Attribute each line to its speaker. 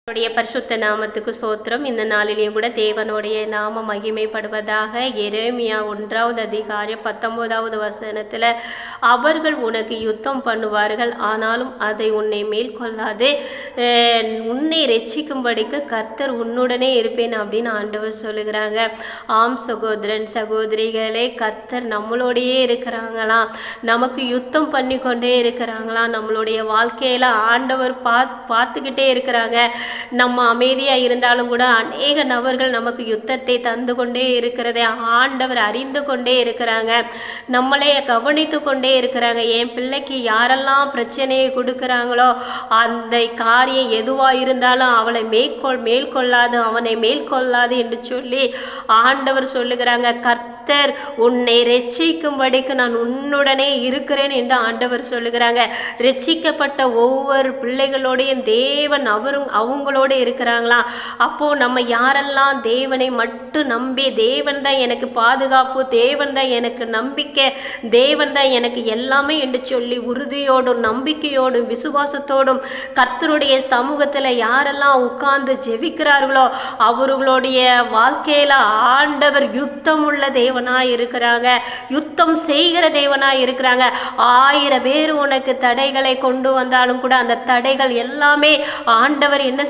Speaker 1: அவருடைய பரிசுத்த நாமத்துக்கு சோத்திரம். இந்த நாளிலேயும் கூட தேவனுடைய நாம மகிமைப்படுவதாக. எரேமியா 1வது அதிகாரம் 19வது வசனத்தில், அவர்கள் உனக்கு யுத்தம் பண்ணுவார்கள், ஆனாலும் அதை உன்னை மேற்கொள்ளாது, உன்னை ரட்சிக்கும்படிக்கு கர்த்தர் உன்னுடனே இருப்பேன் அப்படின்னு ஆண்டவர் சொல்லுகிறாங்க. ஆம் சகோதரன் சகோதரிகளே, கர்த்தர் நம்மளோடையே இருக்கிறாங்களாம், நமக்கு யுத்தம் பண்ணி கொண்டே இருக்கிறாங்களாம். நம்மளுடைய வாழ்க்கையில ஆண்டவர் பார்த்துக்கிட்டே இருக்கிறாங்க. நம்ம அமைதியாக இருந்தாலும் கூட அநேக நபர்கள் நமக்கு யுத்தத்தை தந்து கொண்டே இருக்கிறதை ஆண்டவர் அறிந்து கொண்டே இருக்கிறாங்க, நம்மளே கவனித்து கொண்டே இருக்கிறாங்க. என் பிள்ளைக்கு யாரெல்லாம் பிரச்சனையை கொடுக்குறாங்களோ அந்த காரியம் எதுவாக இருந்தாலும் அவளை மேற்கொள்ளாது, அவனை மேற்கொள்ளாது என்று சொல்லி ஆண்டவர் சொல்லுகிறாங்க. கர்த்தர் உன்னை ரட்சிக்கும்படிக்கு நான் உன்னுடனே இருக்கிறேன் என்று ஆண்டவர் சொல்லுகிறாங்க. ரட்சிக்கப்பட்ட ஒவ்வொரு பிள்ளைகளோடையும் தேவன் அவங்களோட இருக்கிறாங்களா? அப்போ நம்ம யாரெல்லாம் தேவனை மட்டும் நம்பி, தேவன் தான் எனக்கு பாதுகாப்பு, தேவன் தான் எனக்கு நம்பிக்கை, தேவன் தான் எனக்கு எல்லாமே என்று சொல்லி உறுதியோடும் நம்பிக்கையோடும் விசுவாசத்தோடும் கர்த்தருடைய சமூகத்தில் யாரெல்லாம் உட்கார்ந்து ஜெபிக்கிறார்களோ அவர்களுடைய வாழ்க்கையில ஆண்டவர் யுத்தம் உள்ள தேவனாய் இருக்கிறாங்க, யுத்தம் செய்கிற தேவனாய் இருக்கிறாங்க. 1000 பேர் உனக்கு தடைகளை கொண்டு வந்தாலும் கூட அந்த தடைகள் எல்லாமே ஆண்டவர் என்ன